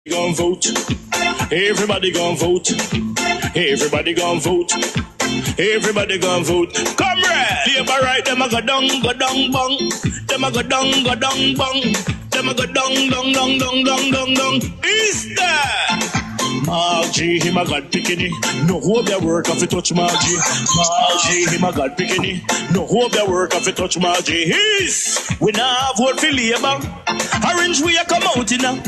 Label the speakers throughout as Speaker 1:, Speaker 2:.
Speaker 1: Gon' vote. Everybody gon' vote. Everybody gon' vote. Everybody gon' vote. Comrade! Labor right, them a go down, bong. Them a go down, bong. Them a go down. Is that? Margie, him a God picking. No hope their work if you touch Margie. Margie, him a God picking. No hope their work if you touch Margie. We now vote for Labour. Orange we a come out in now.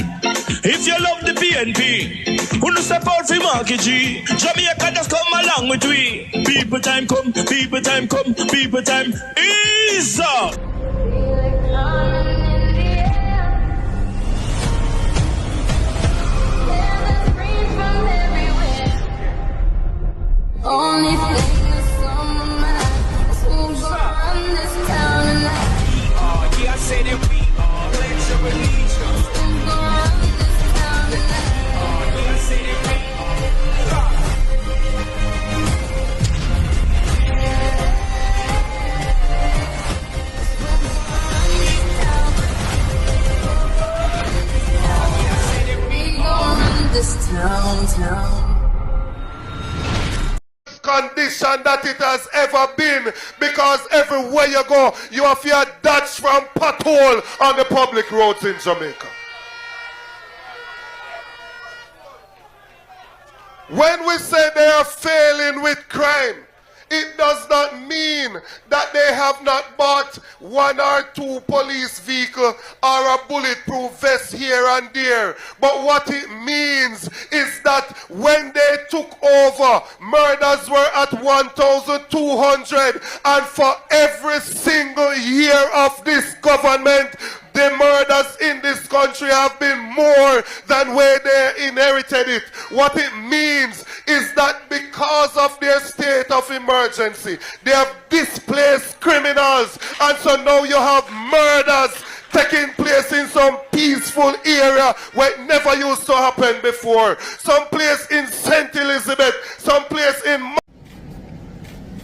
Speaker 1: If you love the PNP, who no step out for Marky G. Jamaica just come along with we. People time come, people time come, people time is up.
Speaker 2: Only thing that's on my mind is who's gonna run this town tonight.
Speaker 3: Yeah, I say that we are. Pledge of allegiance.
Speaker 2: Who's gonna run this town tonight?
Speaker 3: Yeah, I say that we
Speaker 2: We gonna run this town.
Speaker 4: Condition that it has ever been, because everywhere you go you have your dodge from pothole on the public roads in Jamaica. When we say they are failing with crime, it does not mean that they have not bought 1 or 2 police vehicles or a bulletproof vest here and there. But what it means is that when they took over, murders were at 1,200, and for every single year of this government, the murders in this country have been more than where they inherited it. What it means is that because of their state of emergency, they have displaced criminals, and so now you have murders taking place in some peaceful area where it never used to happen before. Some place in St. Elizabeth, some place in...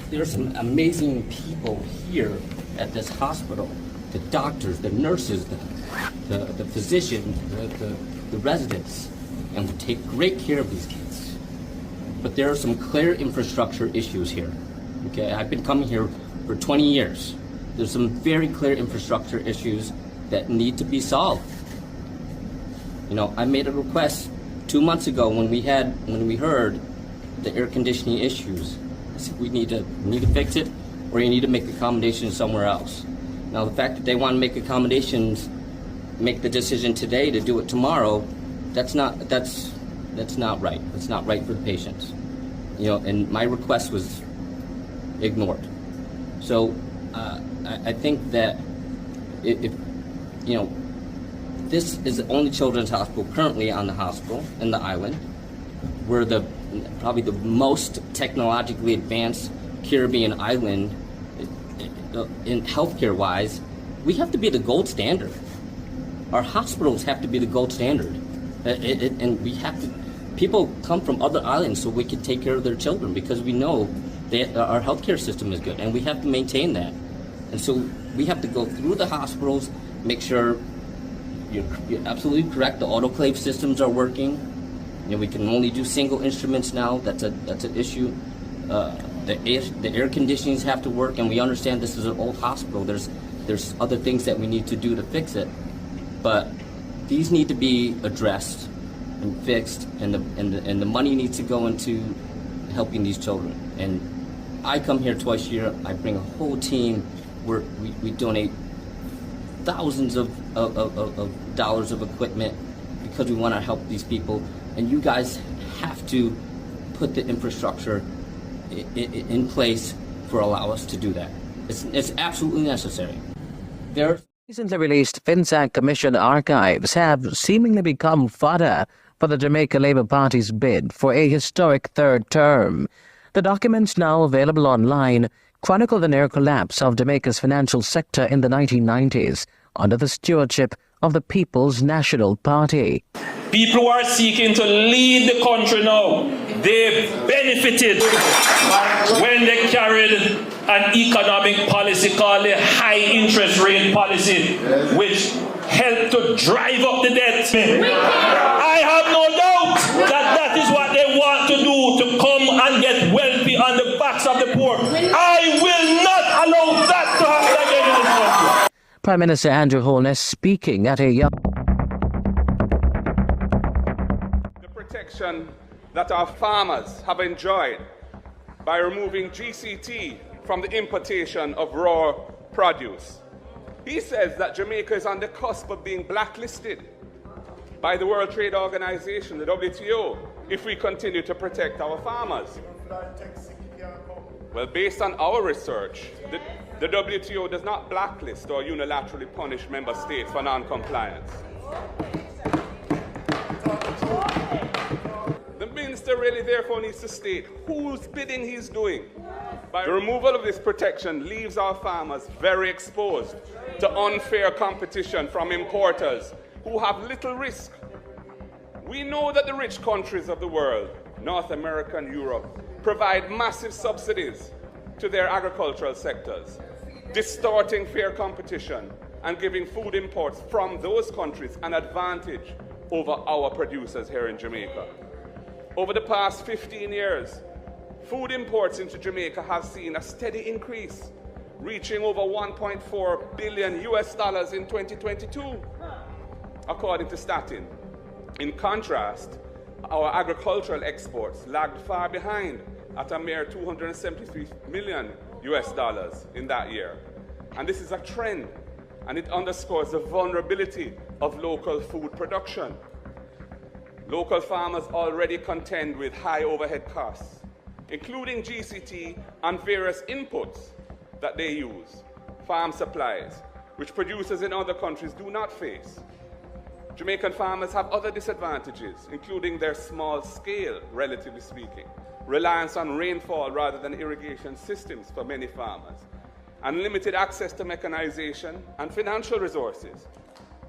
Speaker 5: There's some amazing people here at this hospital. The doctors, the nurses, the physicians, the residents, and we take great care of these kids. But there are some clear infrastructure issues here. Okay, I've been coming here for 20 years. There's some very clear infrastructure issues that need to be solved. You know, I made a request 2 months ago when we heard the air conditioning issues. I said we need to fix it, or you need to make accommodations somewhere else. Now, the fact that they want to make accommodations, make the decision today to do it tomorrow, that's not right. That's not right for the patients. You know, and my request was ignored. So I think that if you know, this is the only children's hospital currently on the hospital in the island. We're probably the most technologically advanced Caribbean island. In healthcare wise, we have to be the gold standard. Our hospitals have to be the gold standard. And we have to, people come from other islands so we can take care of their children, because we know that our healthcare system is good, and we have to maintain that. And so we have to go through the hospitals, make sure you're absolutely correct, the autoclave systems are working. You know, we can only do single instruments now. That's an issue. The air conditionings have to work, and we understand this is an old hospital. There's other things that we need to do to fix it, but these need to be addressed and fixed, and the money needs to go into helping these children. And I come here twice a year. I bring a whole team. We donate thousands of dollars of equipment because we want to help these people. And you guys have to put the infrastructure in place for allow us to do that. It's absolutely necessary.
Speaker 6: Recently released FinCEN Commission archives have seemingly become fodder for the Jamaica Labour Party's bid for a historic third term. The documents, now available online, chronicle the near collapse of Jamaica's financial sector in the 1990s under the stewardship of the People's National Party.
Speaker 7: People who are seeking to lead the country now, they benefited when they carried an economic policy called the high interest rate policy, which helped to drive up the debt. I have
Speaker 6: Prime Minister Andrew Holness speaking at a young...
Speaker 8: The protection that our farmers have enjoyed by removing GCT from the importation of raw produce. He says that Jamaica is on the cusp of being blacklisted by the World Trade Organization, the WTO, if we continue to protect our farmers. Well, based on our research, the WTO does not blacklist or unilaterally punish member states for non-compliance. The minister really therefore needs to state whose bidding he's doing. By the removal of this protection leaves our farmers very exposed to unfair competition from importers who have little risk. We know that the rich countries of the world, North America and Europe, provide massive subsidies to their agricultural sectors, distorting fair competition and giving food imports from those countries an advantage over our producers here in Jamaica. Over the past 15 years, food imports into Jamaica have seen a steady increase, reaching over $1.4 billion in 2022, according to Statin. In contrast, our agricultural exports lagged far behind at a mere $273 million in that year. And this is a trend, and it underscores the vulnerability of local food production. Local farmers already contend with high overhead costs, including GCT and various inputs that they use, farm supplies, which producers in other countries do not face. Jamaican farmers have other disadvantages, including their small scale, relatively speaking, reliance on rainfall rather than irrigation systems for many farmers, and limited access to mechanization and financial resources.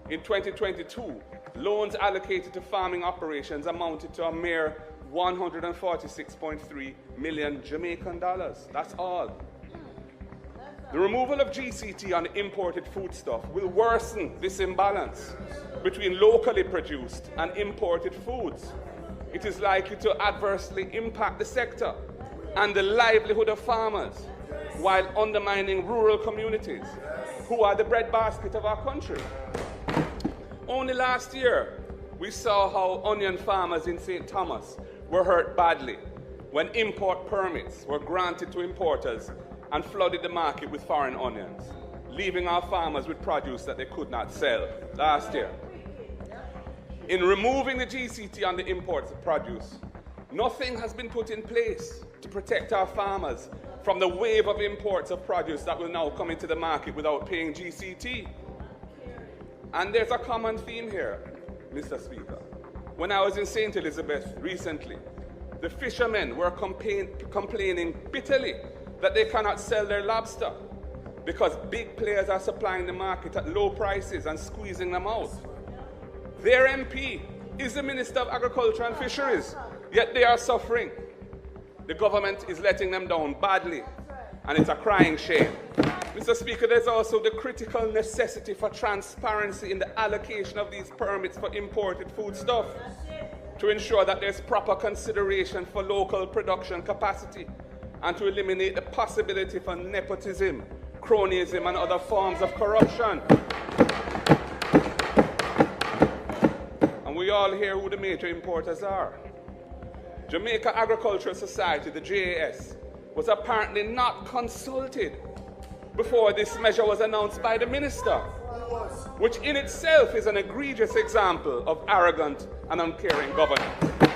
Speaker 8: In 2022, loans allocated to farming operations amounted to a mere $146.3 million Jamaican dollars. That's all. The removal of GCT on imported foodstuff will worsen this imbalance between locally produced and imported foods. It is likely to adversely impact the sector and the livelihood of farmers, while undermining rural communities, who are the breadbasket of our country. Only last year, we saw how onion farmers in St. Thomas were hurt badly when import permits were granted to importers and flooded the market with foreign onions, leaving our farmers with produce that they could not sell last year. In removing the GCT on the imports of produce, nothing has been put in place to protect our farmers from the wave of imports of produce that will now come into the market without paying GCT. And there's a common theme here, Mr. Speaker. When I was in St. Elizabeth recently, the fishermen were complaining bitterly that they cannot sell their lobster because big players are supplying the market at low prices and squeezing them out. Their MP is the Minister of Agriculture and Fisheries, yet they are suffering. The government is letting them down badly, and it's a crying shame. Mr. Speaker, there's also the critical necessity for transparency in the allocation of these permits for imported foodstuff to ensure that there's proper consideration for local production capacity and to eliminate the possibility for nepotism, cronyism, and other forms of corruption. And we all hear who the major importers are. Jamaica Agricultural Society, the JAS, was apparently not consulted before this measure was announced by the minister, which in itself is an egregious example of arrogant and uncaring governance.